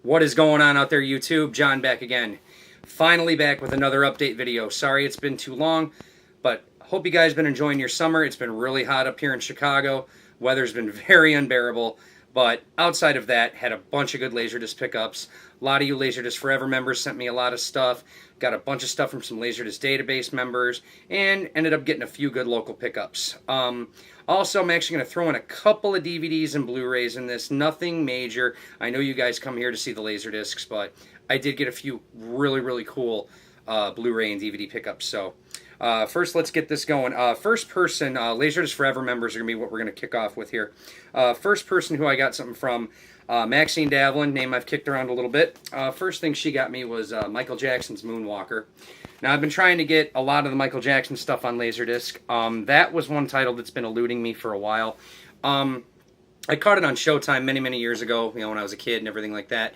What is going on out there, YouTube? John back again. Finally back with another update video. Sorry it's been too long, but hope you guys been enjoying your summer. It's been really hot up here in Chicago. Weather's been very unbearable, but outside of that, had a bunch of good LaserDisc pickups. A lot of you LaserDisc Forever members sent me a lot of stuff. Got a bunch of stuff from some LaserDisc database members, and ended up getting a few good local pickups. Also, I'm actually going to throw in a couple of DVDs and Blu-rays in this. Nothing major. I know you guys come here to see the LaserDiscs, but I did get a few really cool Blu-ray and DVD pickups. So first, let's get this going. First person, LaserDisc Forever members are going to be what we're going to kick off with here. First person who I got something from, Maxine Davlin, name I've kicked around a little bit. First thing she got me was Michael Jackson's Moonwalker. Now, I've been trying to get a lot of the Michael Jackson stuff on LaserDisc. That was one title that's been eluding me for a while. I caught it on Showtime many years ago, you know, when I was a kid and everything like that.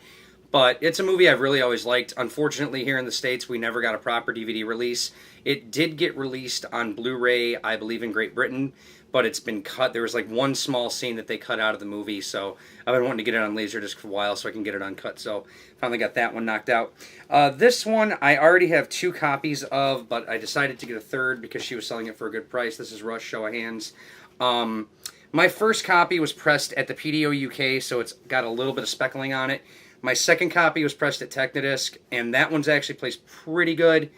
But it's a movie I've really always liked. Unfortunately, here in the States, we never got a proper DVD release. It did get released on Blu-ray, I believe, in Great Britain, but it's been cut. There was like one small scene that they cut out of the movie, so I've been wanting to get it on LaserDisc for a while so I can get it uncut, so finally got that one knocked out. This one I already have 2 copies of, but I decided to get a third because she was selling it for a good price. This is Rush, Show of Hands. My first copy was pressed at the PDO UK, so it's got a little bit of speckling on it. My second copy was pressed at Technodisc, and that one's actually placed pretty good.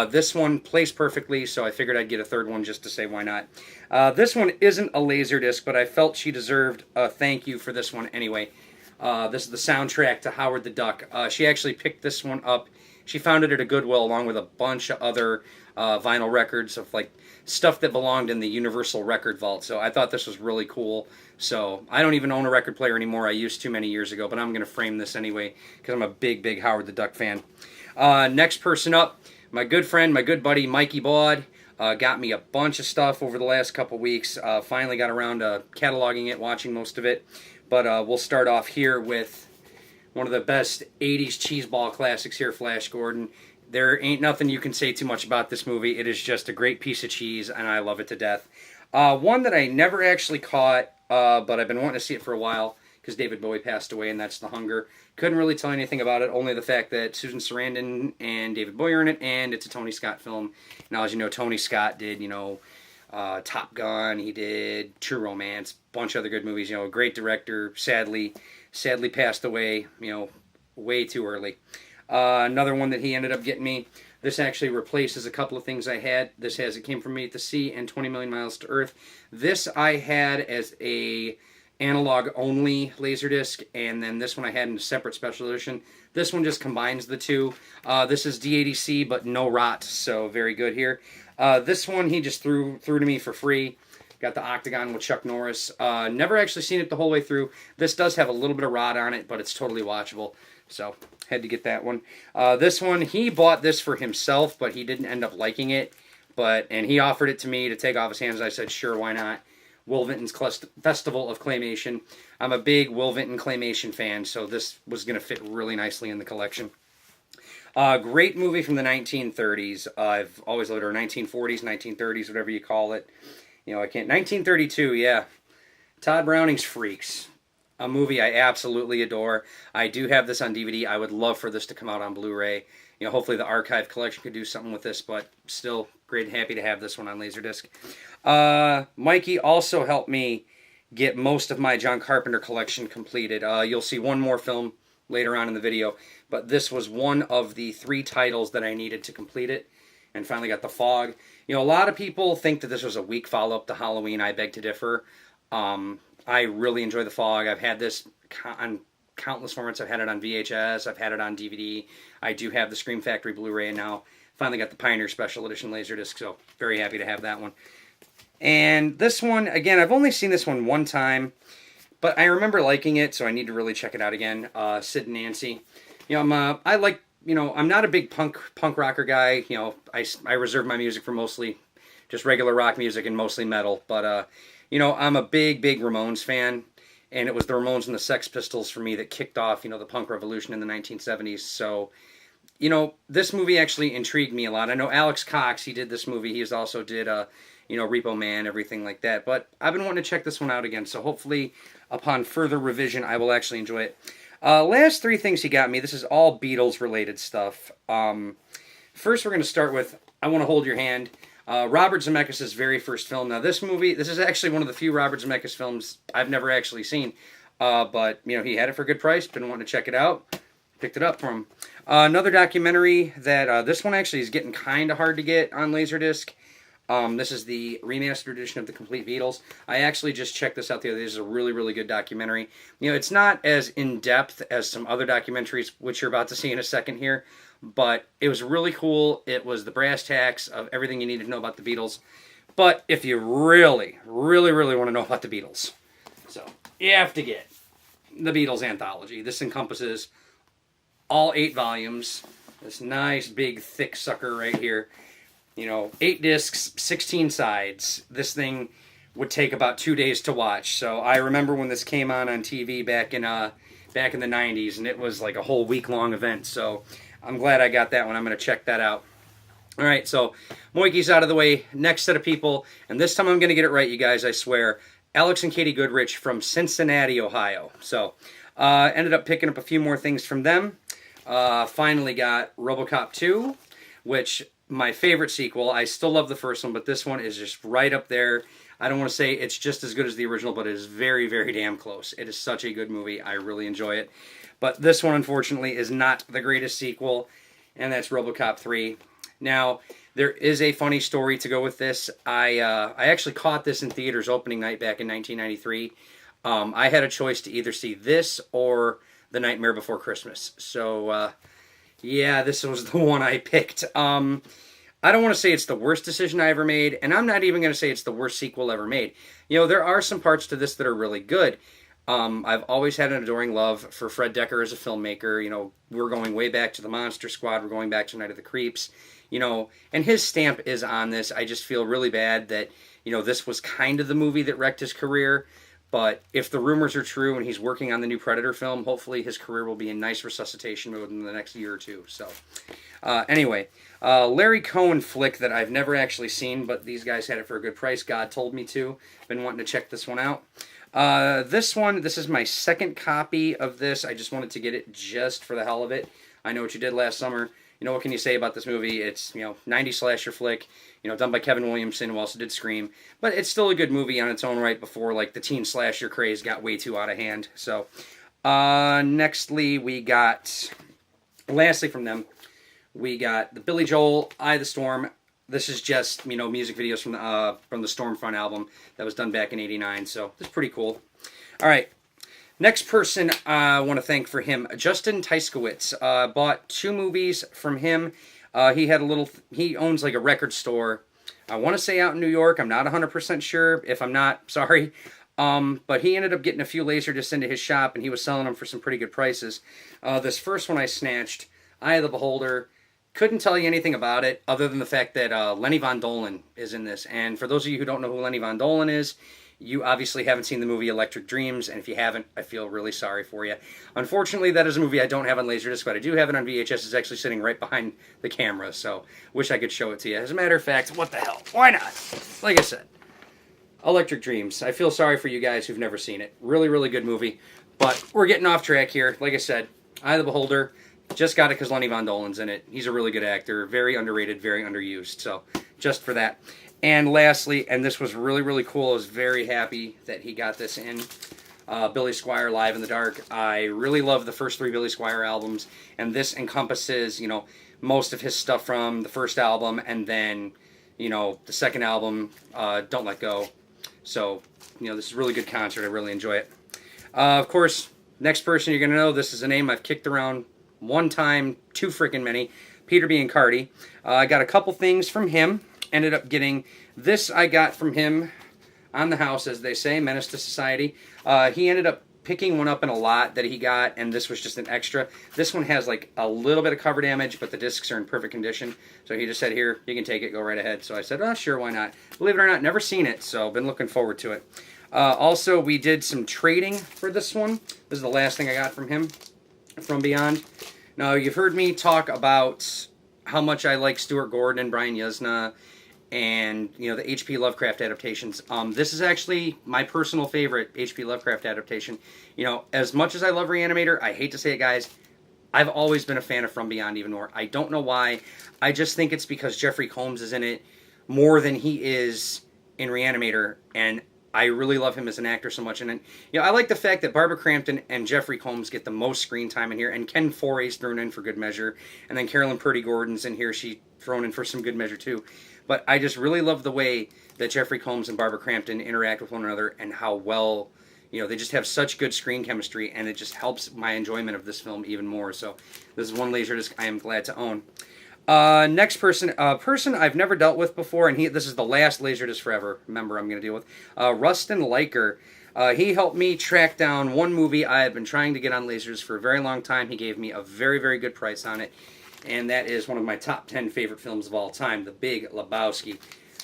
This one placed perfectly, so I figured I'd get a third one just to say why not. This one isn't a LaserDisc, but I felt she deserved a thank you for this one anyway. This is the soundtrack to Howard the Duck. She actually picked this one up. She found it at a Goodwill along with a bunch of other vinyl records of like stuff that belonged in the Universal Record Vault. So I thought this was really cool. So I don't even own a record player anymore. I used to many years ago, but I'm going to frame this anyway because I'm a big Howard the Duck fan. Next person up, my good friend, my good buddy Mikeybaud. Got me a bunch of stuff over the last couple weeks. Finally got around to cataloging it, watching most of it. But we'll start off here with one of the best 80s cheeseball classics here, Flash Gordon. There ain't nothing you can say too much about this movie. It is just a great piece of cheese, and I love it to death. One that I never actually caught, but I've been wanting to see it for a while because David Bowie passed away, and that's The Hunger. Couldn't really tell anything about it, only the fact that Susan Sarandon and David Bowie are in it, and it's a Tony Scott film. Now, as you know, Tony Scott did, you know, Top Gun, he did True Romance, bunch of other good movies. You know, a great director, sadly passed away, you know, way too early. Another one that he ended up getting me. This actually replaces a couple of things I had. This has It Came From Me at the Sea and 20 Million Miles to Earth. This I had as a analog only LaserDisc, and then this one I had in a separate special edition. This one just combines the two. This is D80C, but no rot, so very good here. This one he just threw to me for free. Got the Octagon with Chuck Norris. Never actually seen it the whole way through. This does have a little bit of rot on it, but it's totally watchable. So, had to get that one. This one, he bought this for himself, but he didn't end up liking it. And he offered it to me to take off his hands. I said, sure, why not? Will Vinton's Festival of Claymation. I'm a big Will Vinton Claymation fan, so this was going to fit really nicely in the collection. Great movie from the 1930s. I've always loved it, or 1940s, 1930s, whatever you call it. You know, I can't... 1932, yeah. Todd Browning's Freaks. A movie I absolutely adore. I do have this on DVD. I would love for this to come out on Blu-ray. You know, hopefully the archive collection could do something with this, but still great and happy to have this one on LaserDisc. Mikey also helped me get most of my John Carpenter collection completed. You'll see one more film later on in the video, but this was one of the 3 titles that I needed to complete it, and finally got The Fog. You know, a lot of people think that this was a weak follow-up to Halloween. I beg to differ. I really enjoy The Fog. I've had this on countless formats. I've had it on VHS. I've had it on DVD. I do have the Scream Factory Blu-ray, and now finally got the Pioneer Special Edition LaserDisc, so very happy to have that one. And this one, again, I've only seen this one time, but I remember liking it, so I need to really check it out again. Sid Nancy. You know, I'm not a big punk rocker guy. You know, I reserve my music for mostly just regular rock music and mostly metal, but you know, I'm a big Ramones fan, and it was the Ramones and the Sex Pistols for me that kicked off, you know, the punk revolution in the 1970s. So, you know, this movie actually intrigued me a lot. I know Alex Cox, he did this movie. He also did, you know, Repo Man, everything like that. But I've been wanting to check this one out again, so hopefully, upon further revision, I will actually enjoy it. Last three things he got me. This is all Beatles related stuff. First, we're going to start with I Want to Hold Your Hand. Robert Zemeckis' very first film. Now, this is actually one of the few Robert Zemeckis films I've never actually seen. But, you know, he had it for a good price. Been wanting to check it out. Picked it up from him. Another documentary that, this one actually is getting kind of hard to get on LaserDisc. This is the remastered edition of The Complete Beatles. I actually just checked this out the other day. This is a really, really good documentary. You know, it's not as in-depth as some other documentaries, which you're about to see in a second here. But it was really cool. It was the brass tacks of everything you needed to know about the Beatles. But if you really, really, really want to know about the Beatles, so you have to get the Beatles anthology. This encompasses all 8 volumes. This nice, big, thick sucker right here. You know, 8 discs, 16 sides. This thing would take about 2 days to watch. So I remember when this came on TV back in the 90s, and it was like a whole week-long event. So I'm glad I got that one. I'm going to check that out. All right, so Moikey's out of the way. Next set of people, and this time I'm going to get it right, you guys, I swear. Alex and Katie Goodrich from Cincinnati, Ohio. So ended up picking up a few more things from them. Finally got RoboCop 2, which my favorite sequel. I still love the first one, but this one is just right up there. I don't want to say it's just as good as the original, but it is very, very damn close. It is such a good movie. I really enjoy it. But this one, unfortunately, is not the greatest sequel, and that's RoboCop 3. Now, there is a funny story to go with this. I actually caught this in theaters opening night back in 1993. I had a choice to either see this or The Nightmare Before Christmas. So, yeah, this was the one I picked. I don't want to say it's the worst decision I ever made, and I'm not even going to say it's the worst sequel ever made. You know, there are some parts to this that are really good. I've always had an adoring love for Fred Dekker as a filmmaker. You know, we're going way back to the Monster Squad. We're going back to Night of the Creeps. You know, and his stamp is on this. I just feel really bad that, you know, this was kind of the movie that wrecked his career. But if the rumors are true and he's working on the new Predator film, hopefully his career will be in nice resuscitation mode in the next year or two. So, anyway, Larry Cohen flick that I've never actually seen, but these guys had it for a good price. God told me to. Been wanting to check this one out. This is my second copy of this. I just wanted to get it just for the hell of it. I Know What You Did Last Summer. You know, what can you say about this movie? It's, you know, 90s slasher flick, you know, done by Kevin Williamson, who also did Scream. But it's still a good movie on its own right before, like, the teen slasher craze got way too out of hand. So, lastly from them, we got the Billy Joel, Eye of the Storm. This is just, you know, music videos from the Stormfront album that was done back in '89. So, this is pretty cool. All right. Next person I want to thank for him, Justin Tyskowitz. Bought 2 movies from him. He owns like a record store. I want to say out in New York. I'm not 100% sure. If I'm not, sorry. But he ended up getting a few LaserDiscs into his shop, and he was selling them for some pretty good prices. This first one I snatched, Eye of the Beholder. Couldn't tell you anything about it other than the fact that Lenny Von Dohlen is in this. And for those of you who don't know who Lenny Von Dohlen is, you obviously haven't seen the movie Electric Dreams, and if you haven't, I feel really sorry for you. Unfortunately, that is a movie I don't have on LaserDisc, but I do have it on VHS. It's actually sitting right behind the camera, so wish I could show it to you. As a matter of fact, what the hell? Why not? Like I said, Electric Dreams. I feel sorry for you guys who've never seen it. Really, really good movie, but we're getting off track here. Like I said, Eye of the Beholder. Just got it because Lenny Von Dohlen's in it. He's a really good actor. Very underrated, very underused, so just for that. And lastly, and this was really, really cool, I was very happy that he got this in, Billy Squier, Live in the Dark. I really love the first 3 Billy Squier albums, and this encompasses, you know, most of his stuff from the first album, and then, you know, the second album, Don't Let Go. So, you know, this is a really good concert. I really enjoy it. Of course, next person you're going to know, this is a name I've kicked around one time, too freaking many, Peter Biancardi. I got a couple things from him. Ended up getting this I got from him on the house, as they say, Menace to Society. He ended up picking one up in a lot that he got, and this was just an extra. This one has like a little bit of cover damage, but the discs are in perfect condition. So he just said, here, you can take it, go right ahead. So I said, oh, sure, why not? Believe it or not, never seen it, so been looking forward to it. Also, we did some trading for this one. This is the last thing I got from him, from Beyond. Now, you've heard me talk about how much I like Stuart Gordon and Brian Yuzna and the H.P. Lovecraft adaptations. This is actually my personal favorite H.P. Lovecraft adaptation. As much as I love Reanimator, I hate to say it, guys, I've always been a fan of From Beyond Even More. I don't know why. I just think it's because Jeffrey Combs is in it more than he is in Reanimator, and I really love him as an actor so much. And I like the fact that Barbara Crampton and Jeffrey Combs get the most screen time in here, and Ken Forey's thrown in for good measure, and then Carolyn Purdy Gordon's in here. She thrown in for some good measure too. But I just really love the way that Jeffrey Combs and Barbara Crampton interact with one another, and how well, they just have such good screen chemistry, and it just helps my enjoyment of this film even more. So this is one Laserdisc I am glad to own. Next person, a person I've never dealt with before, and this is the last Laserdisc forever member I'm going to deal with, Rustin Liker. He helped me track down one movie I have been trying to get on Laserdisc for a very long time. He gave me a very, very good price on it, and that is one of my top 10 favorite films of all time, The Big Lebowski.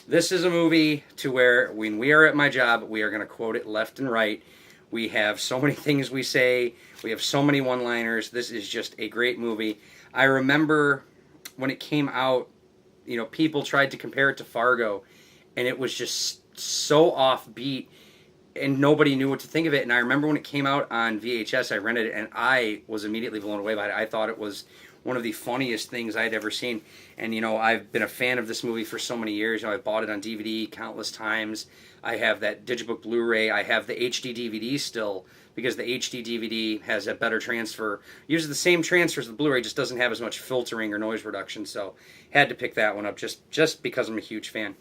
This is a movie to where, when we are at my job, we are going to quote it left and right. We have so many things we say. We have so many one-liners. This is just a great movie. I remember when it came out, people tried to compare it to Fargo, and it was just so offbeat, and nobody knew what to think of it. And I remember when it came out on VHS, I rented it, and I was immediately blown away by it. I thought it was one of the funniest things I'd ever seen. And, I've been a fan of this movie for so many years. I bought it on DVD countless times. I have that Digibook Blu-ray. I have the HD DVD still, because the HD DVD has a better transfer. Uses the same transfer as the Blu-ray, just doesn't have as much filtering or noise reduction. So had to pick that one up just because I'm a huge fan.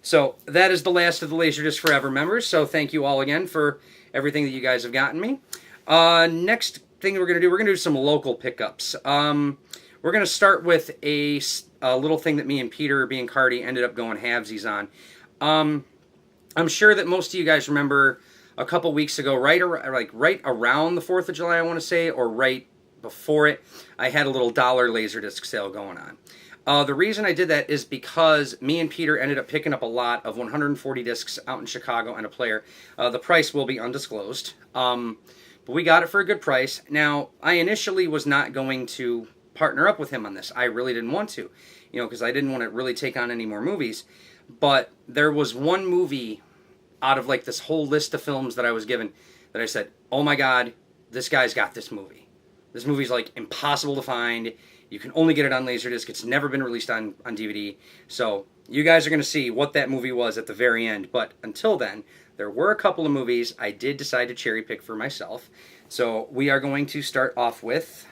So that is the last of the Laserdisc Forever members. So thank you all again for everything that you guys have gotten me. Next thing we're going to do some local pickups. We're going to start with a little thing that me and Peter, being Cardi, ended up going halvesies on. I'm sure that most of you guys remember a couple weeks ago, right around the 4th of July, I want to say, or right before it, I had a little dollar Laserdisc sale going on. The reason I did that is because me and Peter ended up picking up a lot of 140 discs out in Chicago and a player. The price will be undisclosed, but we got it for a good price. Now, I initially was not going to partner up with him on this. I really didn't want to, because I didn't want to really take on any more movies. But there was one movie out of this whole list of films that I was given that I said, oh my God, this guy's got this movie. This movie's impossible to find. You can only get it on Laserdisc. It's never been released on DVD. So you guys are going to see what that movie was at the very end. But until then, there were a couple of movies I did decide to cherry pick for myself. So we are going to start off with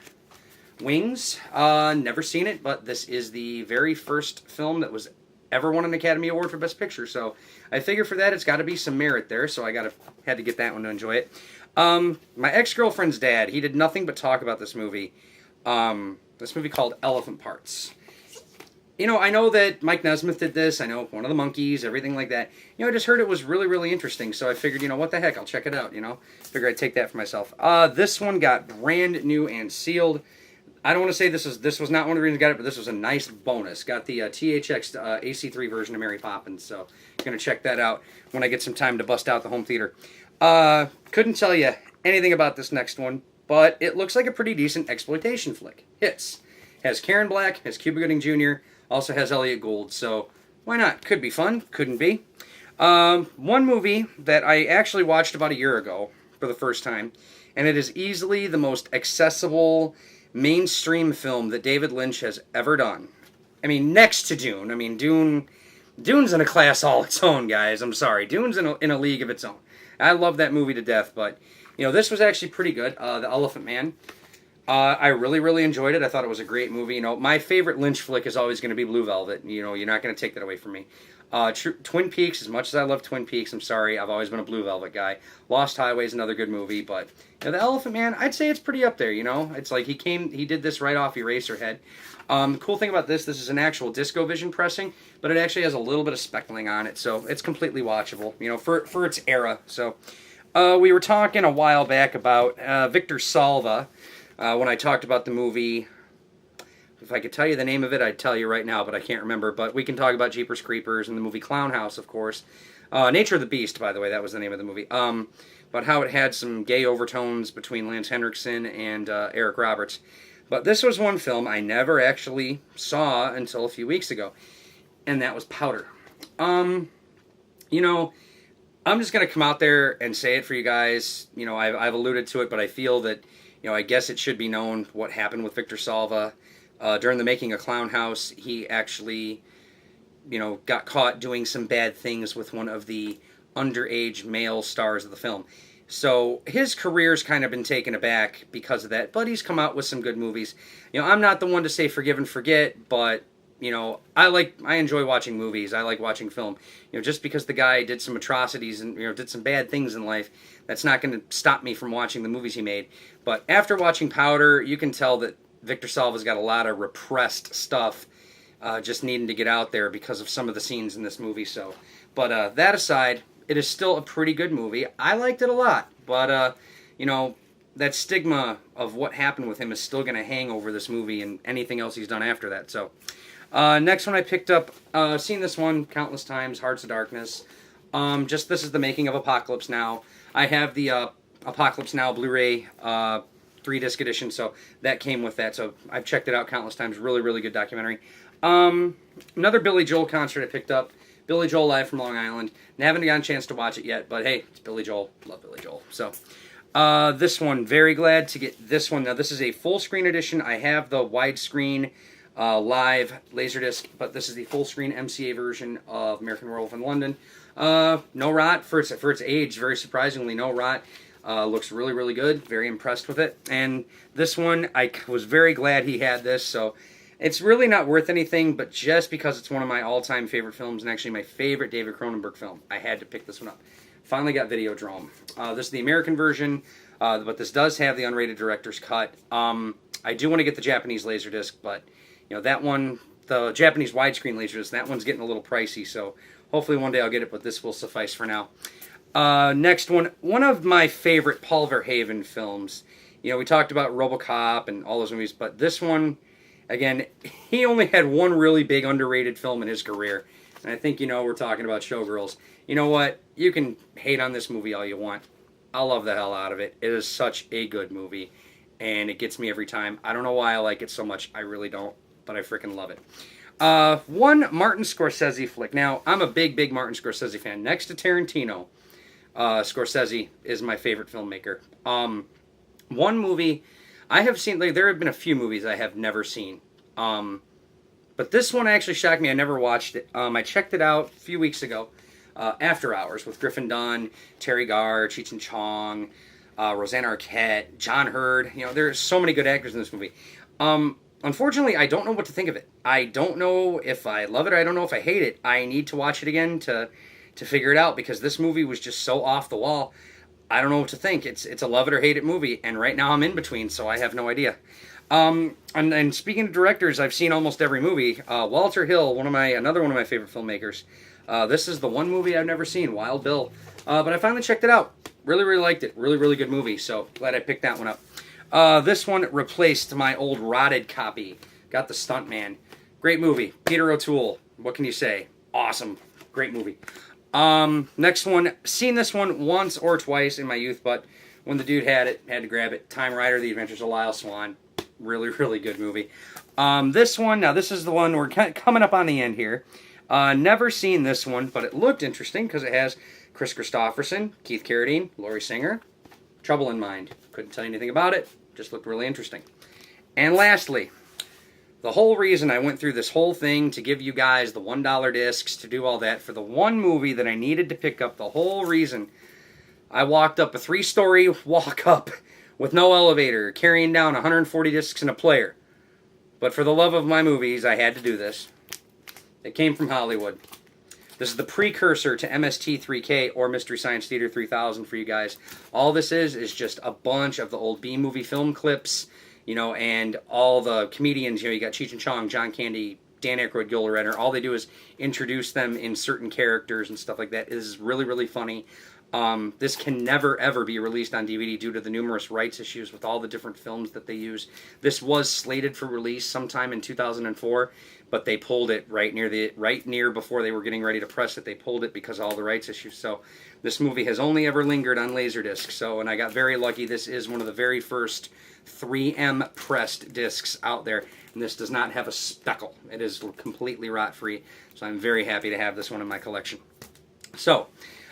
Wings. Never seen it, but this is the very first film that was ever won an Academy Award for Best Picture. So I figure for that it's got to be some merit there. So I had to get that one to enjoy it. My ex-girlfriend's dad, he did nothing but talk about this movie. This movie called Elephant Parts. I know that Mike Nesmith did this. I know One of the Monkeys, everything like that. I just heard it was really, really interesting. So I figured, what the heck, I'll check it out, Figure I'd take that for myself. This one got brand new and sealed. I don't want to say this was not one of the reasons I got it, but this was a nice bonus. Got the THX AC3 version of Mary Poppins, so I'm going to check that out when I get some time to bust out the home theater. Couldn't tell you anything about this next one, but it looks like a pretty decent exploitation flick. Hits. Has Karen Black, has Cuba Gooding Jr., also has Elliot Gould, so why not? Could be fun, couldn't be. One movie that I actually watched about a year ago for the first time, and it is easily the most accessible mainstream film that David Lynch has ever done. I mean, next to Dune. I mean, Dune's in a class all its own, guys. I'm sorry. Dune's in a league of its own. I love that movie to death, but, this was actually pretty good. The Elephant Man. I really, really enjoyed it. I thought it was a great movie. My favorite Lynch flick is always going to be Blue Velvet. You're not going to take that away from me. Twin Peaks, as much as I love Twin Peaks, I'm sorry, I've always been a Blue Velvet guy. Lost Highway is another good movie, but The Elephant Man, I'd say it's pretty up there, It's like he did this right off Eraserhead. The cool thing about this is an actual DiscoVision pressing, but it actually has a little bit of speckling on it, so it's completely watchable, for its era. So, we were talking a while back about Victor Salva, when I talked about the movie. If I could tell you the name of it, I'd tell you right now, but I can't remember. But we can talk about Jeepers Creepers and the movie Clown House, of course. Nature of the Beast, by the way, that was the name of the movie. But how it had some gay overtones between Lance Henriksen and Eric Roberts. But this was one film I never actually saw until a few weeks ago, and that was Powder. You know, I'm just going to come out there and say it for you guys. You know, I've alluded to it, but I feel that, you know, I guess it should be known what happened with Victor Salva. During the making of Clown House, he actually, you know, got caught doing some bad things with one of the underage male stars of the film. So his career's kind of been taken aback because of that, but he's come out with some good movies. You know, I'm not the one to say forgive and forget, but, you know, I enjoy watching movies. I like watching film. You know, just because the guy did some atrocities and, you know, did some bad things in life, that's not going to stop me from watching the movies he made. But after watching Powder, you can tell that Victor Salva's got a lot of repressed stuff just needing to get out there because of some of the scenes in this movie. So, but that aside, it is still a pretty good movie. I liked it a lot, but you know, that stigma of what happened with him is still going to hang over this movie and anything else he's done after that. So, next one I picked up, seen this one countless times, Hearts of Darkness. Just this is the making of Apocalypse Now. I have the Apocalypse Now Blu-ray 3-disc edition, so that came with that. So I've checked it out countless times. Really, really good documentary. Another Billy Joel concert I picked up. Billy Joel live from Long Island. And haven't gotten a chance to watch it yet, but hey, it's Billy Joel. Love Billy Joel. So, this one, very glad to get this one. Now, this is a full screen edition. I have the widescreen live LaserDisc, but this is the full screen MCA version of American Werewolf in London. No rot for its age. Very surprisingly, no rot. Looks really, really good. Very impressed with it. And this one, I was very glad he had this, so it's really not worth anything, but just because it's one of my all-time favorite films and actually my favorite David Cronenberg film, I had to pick this one up. Finally got Videodrome. This is the American version, but this does have the unrated director's cut. I do want to get the Japanese Laserdisc, but you know that one, the Japanese widescreen Laserdisc, that one's getting a little pricey, so hopefully one day I'll get it, but this will suffice for now. Next one of my favorite Paul Verhoeven films. You know, we talked about RoboCop and all those movies, but this one, again, he only had one really big underrated film in his career. And I think, you know, we're talking about Showgirls. You know what? You can hate on this movie all you want. I love the hell out of it. It is such a good movie. And it gets me every time. I don't know why I like it so much. I really don't. But I freaking love it. One Martin Scorsese flick. Now, I'm a big, big Martin Scorsese fan. Next to Tarantino, Scorsese is my favorite filmmaker. One movie I have seen, like, there have been a few movies I have never seen. But this one actually shocked me. I never watched it. I checked it out a few weeks ago. After Hours with Griffin Dunn, Terry Garr, Cheech and Chong, Rosanna Arquette, John Hurd. You know, there's so many good actors in this movie. Unfortunately, I don't know what to think of it. I don't know if I love it or I don't know if I hate it. I need to watch it again to figure it out because this movie was just so off the wall. I don't know what to think. It's a love it or hate it movie, and right now I'm in between, so I have no idea. And speaking of directors, I've seen almost every movie. Walter Hill, another one of my favorite filmmakers. This is the one movie I've never seen, Wild Bill. But I finally checked it out. Really, really liked it. Really, really good movie, so glad I picked that one up. This one replaced my old rotted copy. Got The Stuntman. Great movie. Peter O'Toole. What can you say? Awesome. Great movie. Next one, seen this one once or twice in my youth, but when the dude had it, had to grab it. Time Rider, The Adventures of Lyle Swan. Really, really good movie. This one, now this is the one we're coming up on the end here. Never seen this one, but it looked interesting because it has Chris Christopherson, Keith Carradine, Laurie Singer. Trouble in Mind. Couldn't tell you anything about it. Just looked really interesting. And lastly, the whole reason I went through this whole thing to give you guys the $1 discs, to do all that, for the one movie that I needed to pick up, the whole reason I walked up a 3-story walk up with no elevator, carrying down 140 discs and a player. But for the love of my movies, I had to do this. It came from Hollywood. This is the precursor to MST3K or Mystery Science Theater 3000 for you guys. All this is just a bunch of the old B-movie film clips, you know, and all the comedians, you know, you got Cheech and Chong, John Candy, Dan Aykroyd, Gil Renner. All they do is introduce them in certain characters and stuff like that. It is really, really funny. This can never, ever be released on DVD due to the numerous rights issues with all the different films that they use. This was slated for release sometime in 2004, but they pulled it right near before they were getting ready to press it. They pulled it because of all the rights issues. So this movie has only ever lingered on LaserDisc. So, and I got very lucky. This is one of the very first 3M pressed discs out there, and this does not have a speckle. It is completely rot-free. So I'm very happy to have this one in my collection. So,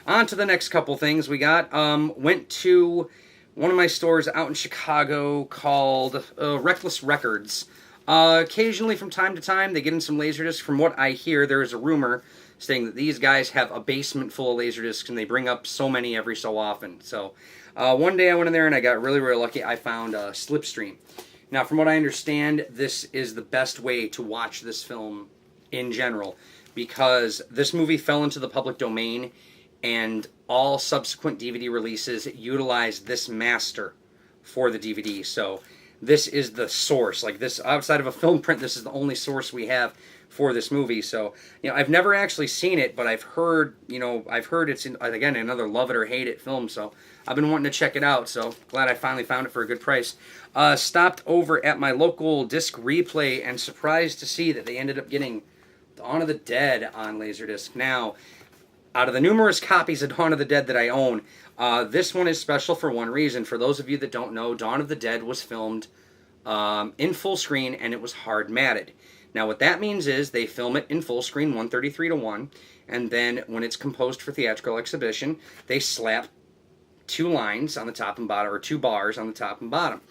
on to the next couple things we got. Went to one of my stores out in Chicago called Reckless Records. Occasionally, from time to time, they get in some LaserDiscs. From what I hear, there is a rumor saying that these guys have a basement full of LaserDiscs, and they bring up so many every so often. So, one day I went in there, and I got really, really lucky. I found Slipstream. Now, from what I understand, this is the best way to watch this film in general, because this movie fell into the public domain, and all subsequent DVD releases utilize this master for the DVD. So this is the source. Like, this, outside of a film print, this is the only source we have for this movie. So, you know, I've never actually seen it, but I've heard it's, again, another love it or hate it film. So I've been wanting to check it out. So glad I finally found it for a good price. Stopped over at my local disc replay and surprised to see that they ended up getting Dawn of the Dead on LaserDisc. Now, out of the numerous copies of Dawn of the Dead that I own, this one is special for one reason. For those of you that don't know, Dawn of the Dead was filmed in full screen, and it was hard matted. Now, what that means is they film it in full screen, 1:33:1, and then when it's composed for theatrical exhibition, they slap 2 lines on the top and bottom, or 2 bars on the top and bottom.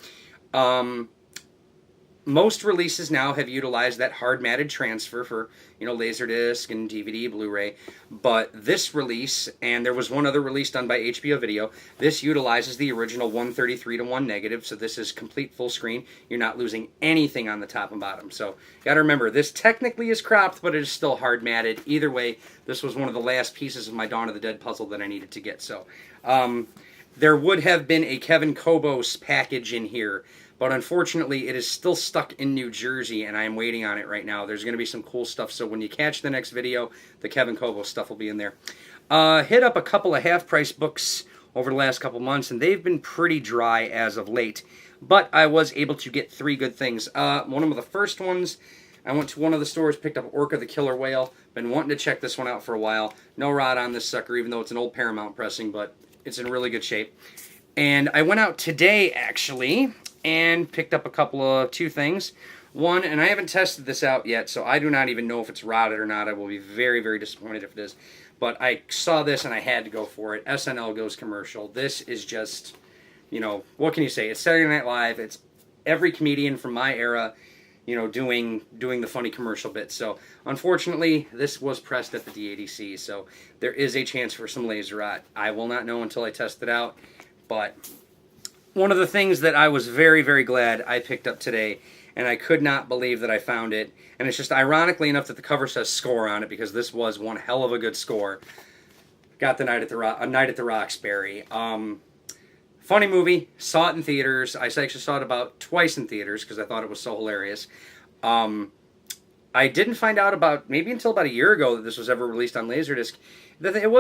Most releases now have utilized that hard matted transfer for, you know, LaserDisc and DVD, Blu-ray. But this release, and there was one other release done by HBO Video, this utilizes the original 1:33:1 negative, so this is complete full screen. You're not losing anything on the top and bottom. So, you gotta remember, this technically is cropped, but it is still hard matted. Either way, this was one of the last pieces of my Dawn of the Dead puzzle that I needed to get. So, there would have been a Kevin Kobos package in here, but unfortunately, it is still stuck in New Jersey, and I am waiting on it right now. There's going to be some cool stuff, so when you catch the next video, the Kevin Kobos stuff will be in there. Hit up a couple of half-price books over the last couple months, and they've been pretty dry as of late. But I was able to get 3 good things. One of the first ones, I went to one of the stores, picked up Orca the Killer Whale. Been wanting to check this one out for a while. No rot on this sucker, even though it's an old Paramount pressing, but it's in really good shape. And I went out today, actually, and picked up a couple of 2 things. One, and I haven't tested this out yet, so I do not even know if it's rotted or not. I will be very, very disappointed if it is. But I saw this and I had to go for it. SNL Goes Commercial. This is just, you know, what can you say? It's Saturday Night Live. It's every comedian from my era, you know, doing the funny commercial bits. So, unfortunately, this was pressed at the DADC, so there is a chance for some laser rot. I will not know until I test it out, but one of the things that I was very, very glad I picked up today, and I could not believe that I found it, and it's just ironically enough that the cover says score on it, because this was one hell of a good score. Got the Night at the Roxbury. Funny movie. Saw it in theaters. I actually saw it about twice in theaters because I thought it was so hilarious. I didn't find out maybe until about a year ago that this was ever released on LaserDisc. It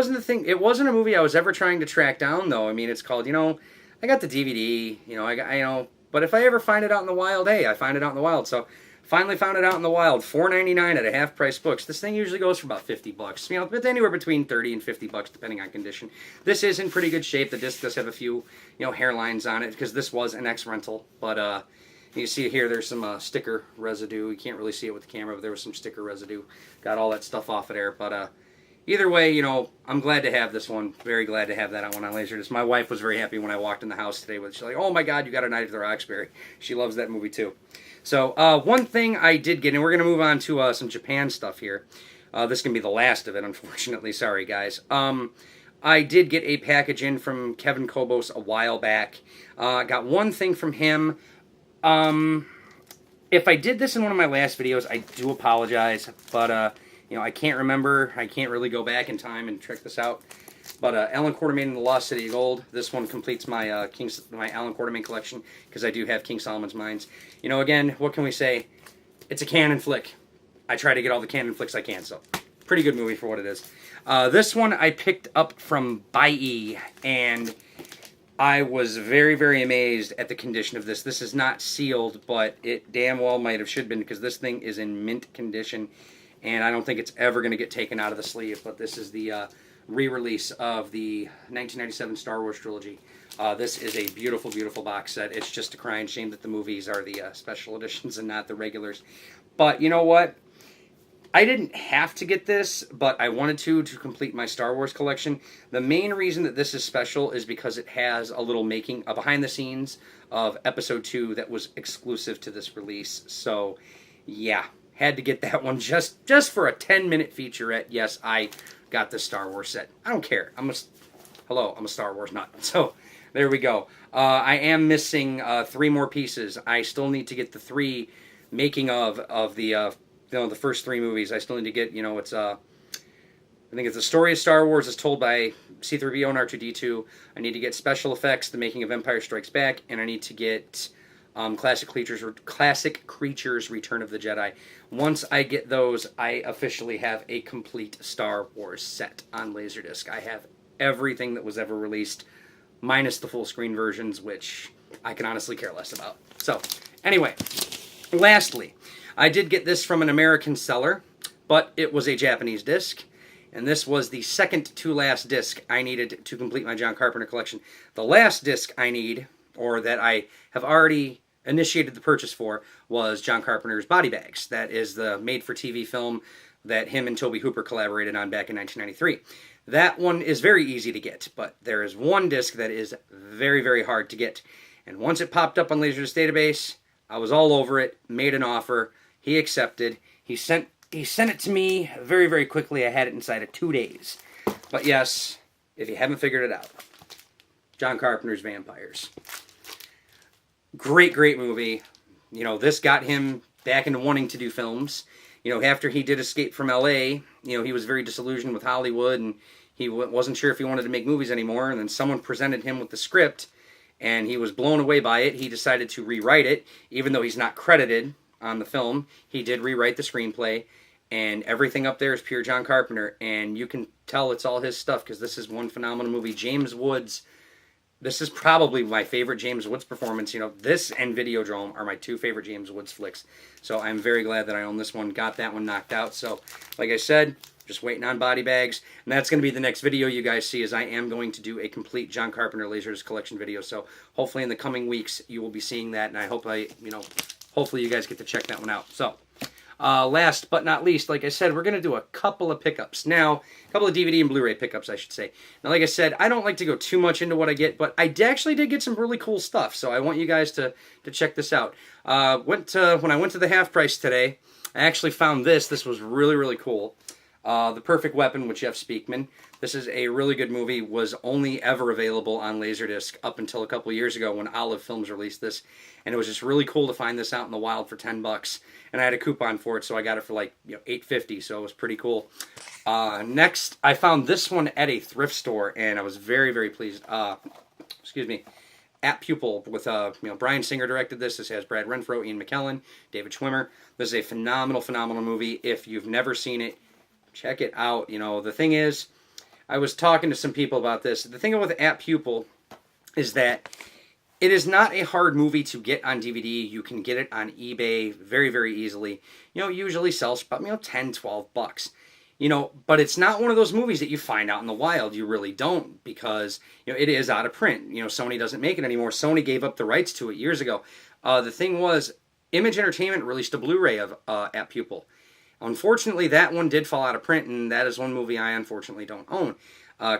wasn't a movie I was ever trying to track down, though. I mean, it's called, you know, I got the DVD, you know, but if I ever find it out in the wild, hey, I find it out in the wild. So, finally found it out in the wild, $4.99 at a half-price books. This thing usually goes for about $50, you know, but anywhere between $30 and $50 depending on condition. This is in pretty good shape. The disc does have a few, you know, hairlines on it because this was an ex-rental. But you see here, there's some sticker residue. You can't really see it with the camera, but there was some sticker residue. Got all that stuff off of there. But either way, you know, I'm glad to have this one. Very glad to have that one on LaserDisc. My wife was very happy when I walked in the house today. She's like, oh my God, you got a Night at the Roxbury. She loves that movie too. So, one thing I did get, and we're going to move on to some Japan stuff here. This is going to be the last of it, unfortunately. Sorry, guys. I did get a package in from Kevin Kobos a while back. Got one thing from him. If I did this in one of my last videos, I do apologize. But, you know, I can't remember. I can't really go back in time and check this out. But Alan Quartermain and the Lost City of Gold. This one completes my my Alan Quartermain collection because I do have King Solomon's Mines. You know, again, what can we say? It's a Canon flick. I try to get all the Canon flicks I can, so pretty good movie for what it is. This one I picked up from Buy-E, and I was very, very amazed at the condition of this. This is not sealed, but it damn well might have should been, because this thing is in mint condition, and I don't think it's ever going to get taken out of the sleeve. But this is the re-release of the 1997 Star Wars trilogy. This is a beautiful, beautiful box set. It's just a crying shame that the movies are the special editions and not the regulars. But you know what? I didn't have to get this, but I wanted to complete my Star Wars collection. The main reason that this is special is because it has a little a behind the scenes of Episode 2 that was exclusive to this release. So, yeah, had to get that one just for a 10-minute featurette. Yes, I got the Star Wars set. I don't care. I'm a Star Wars nut. So, there we go. I am missing 3 more pieces. I still need to get the 3 making of the the first 3 movies. I still need to get, it's I think it's the story of Star Wars as told by C-3PO and R2-D2. I need to get special effects, the making of Empire Strikes Back, and I need to get Classic Creatures, Return of the Jedi. Once I get those, I officially have a complete Star Wars set on LaserDisc. I have everything that was ever released, minus the full screen versions, which I can honestly care less about. So, anyway, lastly, I did get this from an American seller, but it was a Japanese disc, and this was the second to last disc I needed to complete my John Carpenter collection. The last disc I need, or that I have already initiated the purchase for, was John Carpenter's Body Bags. That is the made-for-TV film that him and Tobe Hooper collaborated on back in 1993. That one is very easy to get, but there is one disc that is very, very hard to get. And once it popped up on LaserDisc database, I was all over it, made an offer. He accepted. He sent it to me very, very quickly. I had it inside of 2 days. But yes, if you haven't figured it out, John Carpenter's Vampires. Great, great movie. This got him back into wanting to do films. After he did Escape from L.A., he was very disillusioned with Hollywood, and he wasn't sure if he wanted to make movies anymore. And then someone presented him with the script, and he was blown away by it. He decided to rewrite it, even though he's not credited on the film. He did rewrite the screenplay, and everything up there is pure John Carpenter, and you can tell it's all his stuff, because this is one phenomenal movie. James Woods, this is probably my favorite James Woods performance. This and Videodrome are my 2 favorite James Woods flicks, so I'm very glad that I own this one. Got that one knocked out. So, like I said, just waiting on Body Bags, and that's going to be the next video you guys see, as I am going to do a complete John Carpenter LaserDisc collection video. So, hopefully in the coming weeks, you will be seeing that, and I hope hopefully you guys get to check that one out. So, last but not least, like I said, we're going to do a couple of pickups. Now, a couple of DVD and Blu-ray pickups, I should say. Now, like I said, I don't like to go too much into what I get, but I actually did get some really cool stuff, so I want you guys to check this out. When I went to the half price today, I actually found this. This was really, really cool. The Perfect Weapon with Jeff Speakman. This is a really good movie. Was only ever available on LaserDisc up until a couple years ago when Olive Films released this. And it was just really cool to find this out in the wild for $10. And I had a coupon for it, so I got it for like $8.50, so it was pretty cool. Next, I found this one at a thrift store, and I was very, very pleased. Excuse me. At Pupil with Bryan Singer directed this. This has Brad Renfro, Ian McKellen, David Schwimmer. This is a phenomenal, phenomenal movie. If you've never seen it, check it out. The thing is, I was talking to some people about this. The thing with At Pupil is that it is not a hard movie to get on DVD. You can get it on eBay very, very easily. Usually sells about, $10, $12. But it's not one of those movies that you find out in the wild. You really don't, because, it is out of print. Sony doesn't make it anymore. Sony gave up the rights to it years ago. The thing was, Image Entertainment released a Blu-ray of At Pupil. Unfortunately, that one did fall out of print, and that is one movie I unfortunately don't own.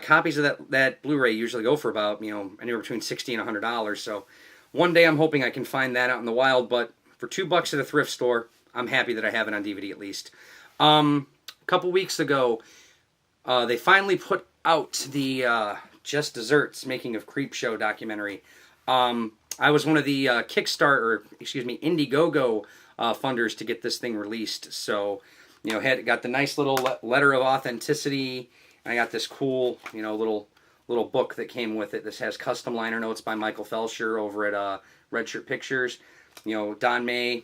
Copies of that Blu-ray usually go for about, anywhere between $60 and $100. So one day I'm hoping I can find that out in the wild, but for $2 at a thrift store, I'm happy that I have it on DVD at least. A couple weeks ago, they finally put out the Just Desserts Making of Creepshow documentary. I was one of the Indiegogo funders to get this thing released. So, got the nice little letter of authenticity. And I got this cool, little book that came with it. This has custom liner notes by Michael Felsher over at Red Shirt Pictures. Don May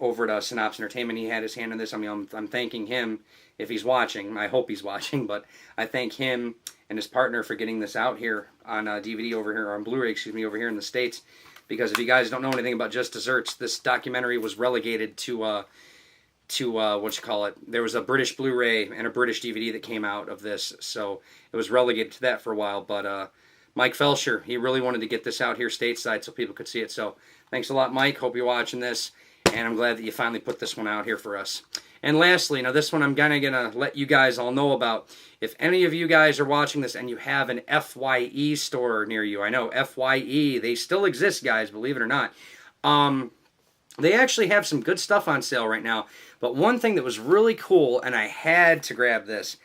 over at Synopsis Entertainment. He had his hand in this. I mean, I'm thanking him if he's watching. I hope he's watching, but I thank him and his partner for getting this out here on DVD over here, or on Blu-ray, excuse me, over here in the States. Because if you guys don't know anything about Just Desserts, this documentary was relegated to what you call it. There was a British Blu-ray and a British DVD that came out of this, so it was relegated to that for a while. But Mike Felsher, he really wanted to get this out here stateside so people could see it. So thanks a lot, Mike. Hope you're watching this, and I'm glad that you finally put this one out here for us. And lastly, now this one I'm kind of going to let you guys all know about. If any of you guys are watching this and you have an FYE store near you, I know FYE, they still exist, guys, believe it or not. They actually have some good stuff on sale right now. But one thing that was really cool, and I had to grab this,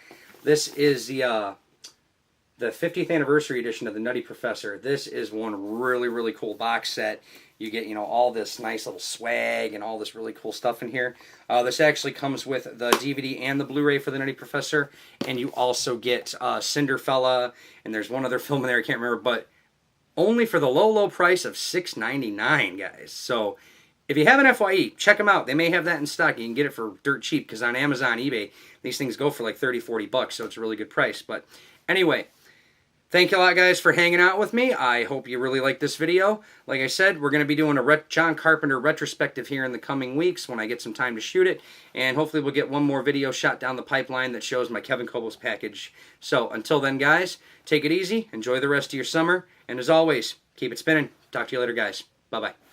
this is the 50th anniversary edition of the Nutty Professor. This is one really, really cool box set. You get, you know, all this nice little swag and all this really cool stuff in here. This actually comes with the DVD and the Blu-ray for the Nutty Professor, and you also get Cinderfella, and there's one other film in there I can't remember, but only for the low, low price of $6.99, guys. So if you have an FYE, check them out. They may have that in stock. You can get it for dirt cheap, because on Amazon, eBay, these things go for like 30, 40 bucks, so it's a really good price. But anyway, thank you a lot, guys, for hanging out with me. I hope you really like this video. Like I said, we're going to be doing a John Carpenter retrospective here in the coming weeks when I get some time to shoot it. And hopefully we'll get one more video shot down the pipeline that shows my Kevin Kobos package. So until then, guys, take it easy. Enjoy the rest of your summer. And as always, keep it spinning. Talk to you later, guys. Bye-bye.